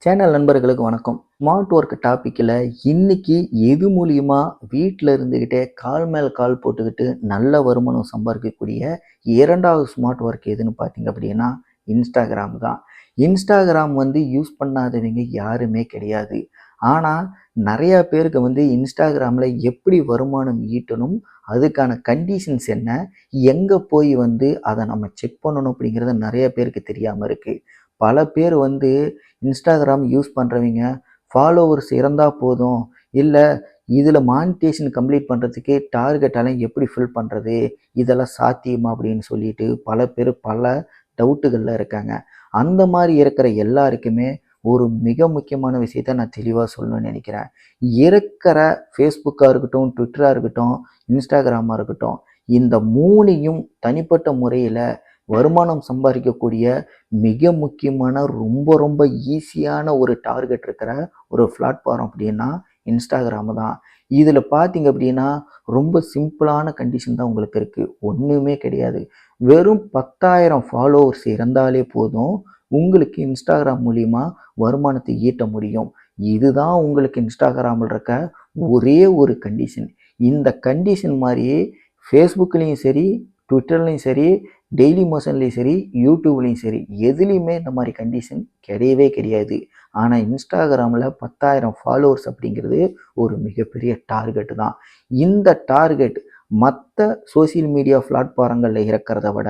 Channel நண்பர்களுக்கு வணக்கம். Smart work டாப்பிக்கில் இன்னைக்கு எது மூலியமா வீட்டில் இருந்துக்கிட்டே கால் மேல் கால் போட்டுக்கிட்டு நல்ல வருமானம் சம்பாதிக்கக்கூடிய இரண்டாவது ஸ்மார்ட் ஒர்க் எதுன்னு பார்த்தீங்க அப்படின்னா இன்ஸ்டாகிராம் தான். இன்ஸ்டாகிராம் யூஸ் பண்ணாதவங்க யாருமே கிடையாது. ஆனால் நிறையா பேருக்கு இன்ஸ்டாகிராமில் எப்படி வருமானம் ஈட்டணும், அதுக்கான கண்டிஷன்ஸ் என்ன, எங்கே போய் அதை நம்ம செக் பண்ணணும் அப்படிங்கிறது நிறைய பேருக்கு தெரியாமல் இருக்குது. பல பேர் இன்ஸ்டாகிராம் யூஸ் பண்ணுறவங்க ஃபாலோவர்ஸ் இருந்தால் போதும், இல்லை இதில் மானிட்டேஷன் கம்ப்ளீட் பண்ணுறதுக்கு டார்கெட்டெல்லாம் எப்படி ஃபில் பண்ணுறது, இதெல்லாம் சாத்தியமா அப்படின்னு சொல்லிட்டு பல பேர் பல டவுட்டுகளில் இருக்காங்க. அந்த மாதிரி இருக்கிற எல்லாருக்குமே ஒரு மிக முக்கியமான விஷயத்த நான் தெளிவாக சொல்லணும்னு நினைக்கிறேன். இருக்கிற ஃபேஸ்புக்காக இருக்கட்டும், ட்விட்டராக இருக்கட்டும், இன்ஸ்டாகிராமாக இருக்கட்டும், இந்த மூணையும் தனிப்பட்ட முறையில் வருமானம் சம்பாதிக்கக்கூடிய மிக முக்கியமான ரொம்ப ரொம்ப ஈஸியான ஒரு டார்கெட் இருக்கிற ஒரு பிளாட்ஃபார்ம் அப்படின்னா இன்ஸ்டாகிராம் தான். இதில் பார்த்தீங்க அப்படின்னா ரொம்ப சிம்பிளான கண்டிஷன் தான் உங்களுக்கு இருக்குது. ஒன்றுமே கிடையாது. வெறும் 10,000 ஃபாலோவர்ஸ் இருந்தாலே போதும், உங்களுக்கு இன்ஸ்டாகிராம் மூலிமா வருமானத்தை ஈட்ட முடியும். இதுதான் உங்களுக்கு இன்ஸ்டாகிராமில் இருக்க ஒரே ஒரு கண்டிஷன். இந்த கண்டிஷன் மாதிரியே ஃபேஸ்புக்லேயும் சரி, ட்விட்டர்லேயும் சரி, டெய்லி மோஷன்லேயும் சரி, யூடியூப்லேயும் சரி, எதுலேயுமே இந்த மாதிரி கண்டிஷன் கிடையவே கிடையாது. ஆனால் இன்ஸ்டாகிராமில் 10,000 ஃபாலோவர்ஸ் அப்படிங்கிறது ஒரு மிகப்பெரிய டார்கெட் தான். இந்த டார்கெட் மற்ற சோசியல் மீடியா பிளாட்ஃபாரங்களில் இருக்கிறத விட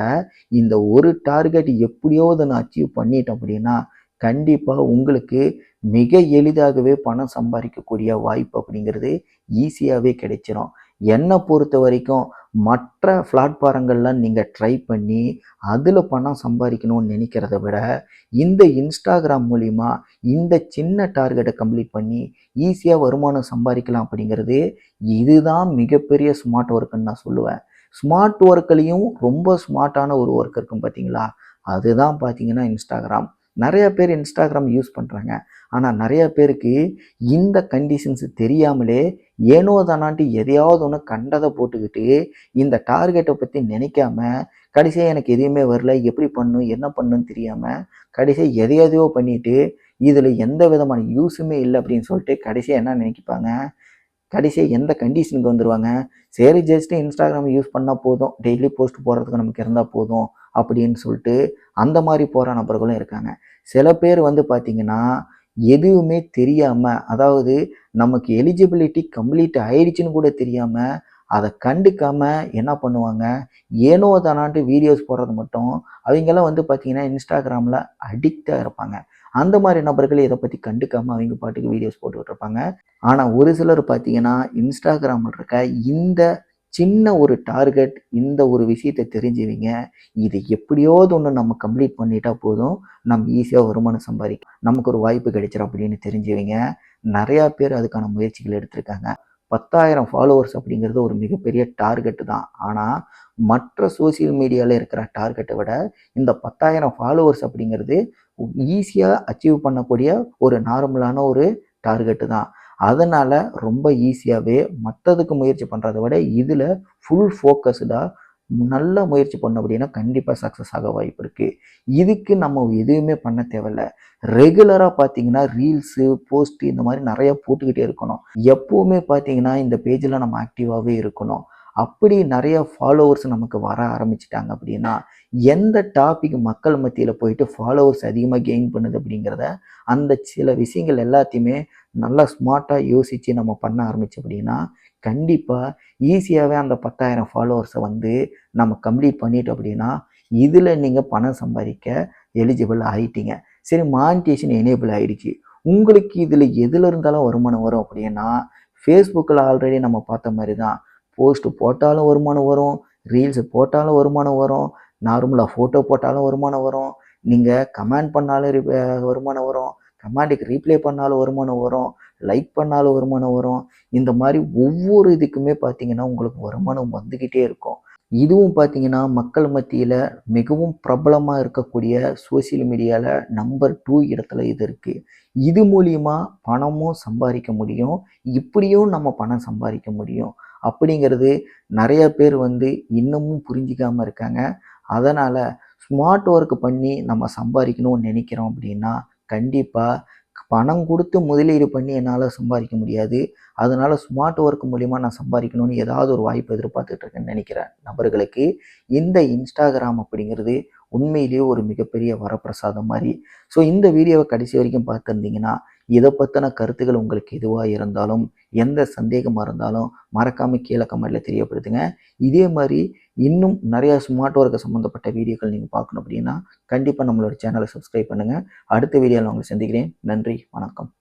இந்த ஒரு டார்கெட் எப்படியாவது நான் அச்சீவ் பண்ணிட்டேன் அப்படின்னா கண்டிப்பாக உங்களுக்கு மிக எளிதாகவே பணம் சம்பாதிக்கக்கூடிய வாய்ப்பு அப்படிங்கிறது ஈஸியாகவே கிடைச்சிடும். என்னை பொறுத்த வரைக்கும் மற்ற பிளாட்ஃபாரங்கள்லாம் நீங்கள் ட்ரை பண்ணி அதில் பணம் சம்பாதிக்கணும்னு நினைக்கிறத விட இந்த இன்ஸ்டாகிராம் மூலிமா இந்த சின்ன டார்கெட்டை கம்ப்ளீட் பண்ணி ஈஸியாக வருமானம் சம்பாதிக்கலாம் அப்படிங்கிறது இதுதான் மிகப்பெரிய ஸ்மார்ட் ஒர்க்குன்னு நான் சொல்லுவேன். ஸ்மார்ட் ஒர்க்லேயும் ரொம்ப ஸ்மார்ட்டான ஒரு ஒர்க் இருக்கும் பார்த்தீங்களா, அதுதான் பார்த்தீங்கன்னா இன்ஸ்டாகிராம். நிறைய பேர் இன்ஸ்டாகிராம் யூஸ் பண்ணுறாங்க. ஆனால் நிறைய பேருக்கு இந்த கண்டிஷன்ஸ் தெரியாமலே ஏனோ தானான்ட்டு எதையாவது ஒன்று கண்டதை போட்டுக்கிட்டு இந்த டார்கெட்டை பற்றி நினைக்காம கடைசியாக எனக்கு எதுவுமே வரல, எப்படி பண்ணணும் என்ன பண்ணணும்னு தெரியாமல் கடைசியாக எதையோ பண்ணிவிட்டு இதில் எந்த விதமான யூஸுமே இல்லை அப்படின்னு சொல்லிட்டு கடைசியாக என்ன நினைப்பாங்க, கடைசியாக எந்த கண்டிஷனுக்கு வந்துடுவாங்க, சரி ஜஸ்ட்டு இன்ஸ்டாகிராம் யூஸ் பண்ணால் போதும், டெய்லி போஸ்ட் போடுறதுக்கு நமக்கு இருந்தால் போதும் அப்படின்னு சொல்லிட்டு அந்த மாதிரி போகிற நபர்களும் இருக்காங்க. சில பேர் பார்த்திங்கன்னா எதுவுமே தெரியாமல், அதாவது நமக்கு எலிஜிபிலிட்டி கம்ப்ளீட் ஆயிடுச்சுன்னு கூட தெரியாமல் அதை கண்டுக்காமல் என்ன பண்ணுவாங்க, ஏனோ தானான்ட்டு வீடியோஸ் போடுறது மட்டும் அவங்கெல்லாம் பார்த்திங்கன்னா இன்ஸ்டாகிராமில் அடிக்டாக இருப்பாங்க. அந்த மாதிரி நபர்கள் இதை பற்றி கண்டுக்காமல் அவங்க பாட்டுக்கு வீடியோஸ் போட்டுக்கிட்டு இருப்பாங்க. ஆனால் ஒரு சிலர் பார்த்தீங்கன்னா இன்ஸ்டாகிராமில் இருக்க இந்த சின்ன ஒரு டார்கெட், இந்த ஒரு விஷயத்தை தெரிஞ்சுவிங்க, இது எப்படியாவது ஒன்று நம்ம கம்ப்ளீட் பண்ணிட்டா போதும், நம்ம ஈஸியாக வருமானம் சம்பாதிக்கலாம், நமக்கு ஒரு வாய்ப்பு கிடைச்சிடும் அப்படின்னு தெரிஞ்சுவிங்க. நிறையா பேர் அதுக்கான முயற்சிகள் எடுத்திருக்காங்க. 10,000 ஃபாலோவர்ஸ் அப்படிங்கிறது ஒரு மிகப்பெரிய டார்கெட்டு தான். ஆனால் மற்ற சோசியல் மீடியாவில் இருக்கிற டார்கெட்டை விட இந்த 10,000 ஃபாலோவர்ஸ் அப்படிங்கிறது ஈஸியாக அச்சீவ் பண்ணக்கூடிய ஒரு நார்மலான ஒரு டார்கெட்டு தான். அதனால் ரொம்ப ஈஸியாகவே மற்றதுக்கு முயற்சி பண்ணுறத விட இதில் ஃபுல் ஃபோக்கஸ்டாக நல்லா முயற்சி பண்ணோம் அப்படின்னா கண்டிப்பாக சக்ஸஸ் ஆக வாய்ப்பு இருக்குது. இதுக்கு நம்ம எதுவுமே பண்ண தேவையில்ல. ரெகுலராக பார்த்தீங்கன்னா ரீல்ஸு, போஸ்ட்டு இந்த மாதிரி நிறையா போட்டுக்கிட்டே இருக்கணும். எப்போவுமே பார்த்தீங்கன்னா இந்த பேஜில் நம்ம ஆக்டிவாகவே இருக்கணும். அப்படி நிறைய ஃபாலோவர்ஸ் நமக்கு வர ஆரம்பிச்சிட்டாங்க அப்படின்னா எந்த டாபிக் மக்கள் மத்தியில் போயிட்டு ஃபாலோவர்ஸ் அதிகமாக கெயின் பண்ணுது அப்படிங்கிறத அந்த சில விஷயங்கள் எல்லாத்தையுமே நல்லா ஸ்மார்ட்டாக யோசித்து நம்ம பண்ண ஆரம்பித்தோம் அப்படின்னா கண்டிப்பாக ஈஸியாகவே அந்த 10,000 ஃபாலோவர்ஸை நம்ம கம்ப்ளீட் பண்ணிட்டோம் அப்படின்னா இதில் நீங்கள் பணம் சம்பாதிக்க எலிஜிபிள் ஆகிட்டீங்க. சரி, மானிட்டேஷன் எனேபிள் ஆகிடுச்சு, உங்களுக்கு இதில் எதில் இருந்தாலும் வருமானம் வரும் அப்படின்னா ஃபேஸ்புக்கில் ஆல்ரெடி நம்ம பார்த்த மாதிரி தான். போஸ்ட்டு போட்டாலும் வருமானம் வரும், ரீல்ஸு போட்டாலும் வருமானம் வரும், நார்மலாக ஃபோட்டோ போட்டாலும் வருமானம் வரும், நீங்கள் கமெண்ட் பண்ணாலும் வருமானம் வரும், கமெண்ட்டுக்கு ரீப்ளை பண்ணாலும் வருமானம் வரும், லைக் பண்ணாலும் வருமானம் வரும். இந்த மாதிரி ஒவ்வொரு இதுக்குமே பார்த்தீங்கன்னா உங்களுக்கு வருமானம் வந்துக்கிட்டே இருக்கும். இதுவும் பார்த்தீங்கன்னா மக்கள் மத்தியில் மிகவும் பிரபலமாக இருக்கக்கூடிய சோசியல் மீடியாவில் நம்பர் 2 இடத்துல இது இருக்குது. இது மூலிமா பணமும் சம்பாதிக்க முடியும், இப்படியும் நம்ம பணம் சம்பாதிக்க முடியும் அப்படிங்கிறது நிறைய பேர் இன்னமும் புரிஞ்சிக்காமல் இருக்காங்க. அதனால் ஸ்மார்ட் ஒர்க் பண்ணி நம்ம சம்பாதிக்கணும்னு நினைக்கிறோம் அப்படின்னா கண்டிப்பாக பணம் கொடுத்து முதலீடு பண்ணி என்னால் சம்பாதிக்க முடியாது. அதனால ஸ்மார்ட் ஒர்க் மூலியமா நான் சம்பாதிக்கணும்னு ஏதாவது ஒரு வாய்ப்பு எதிர்பார்த்துட்டு இருக்கேன்னு நினைக்கிற நபர்களுக்கு இந்த இன்ஸ்டாகிராம் அப்படிங்கிறது உண்மையிலேயே ஒரு மிகப்பெரிய வரப்பிரசாதம் மாதிரி. ஸோ இந்த வீடியோவை கடைசி வரைக்கும் பார்த்துருந்தீங்கன்னா இதை பற்றின கருத்துக்கள் உங்களுக்கு எதுவாக இருந்தாலும், எந்த சந்தேகமாக இருந்தாலும் மறக்காமல் கீழே கமெண்ட்டில் தெரியப்படுத்துங்க. இதே மாதிரி இன்னும் நிறையா ஸ்மார்ட் ஒர்க்கு சம்மந்தப்பட்ட வீடியோக்கள் நீங்கள் பார்க்கணும் அப்படின்னா கண்டிப்பாக நம்மளோட சேனலை சப்ஸ்கிரைப் பண்ணுங்கள். அடுத்த வீடியோவில் உங்களை சந்திக்கிறேன். நன்றி, வணக்கம்.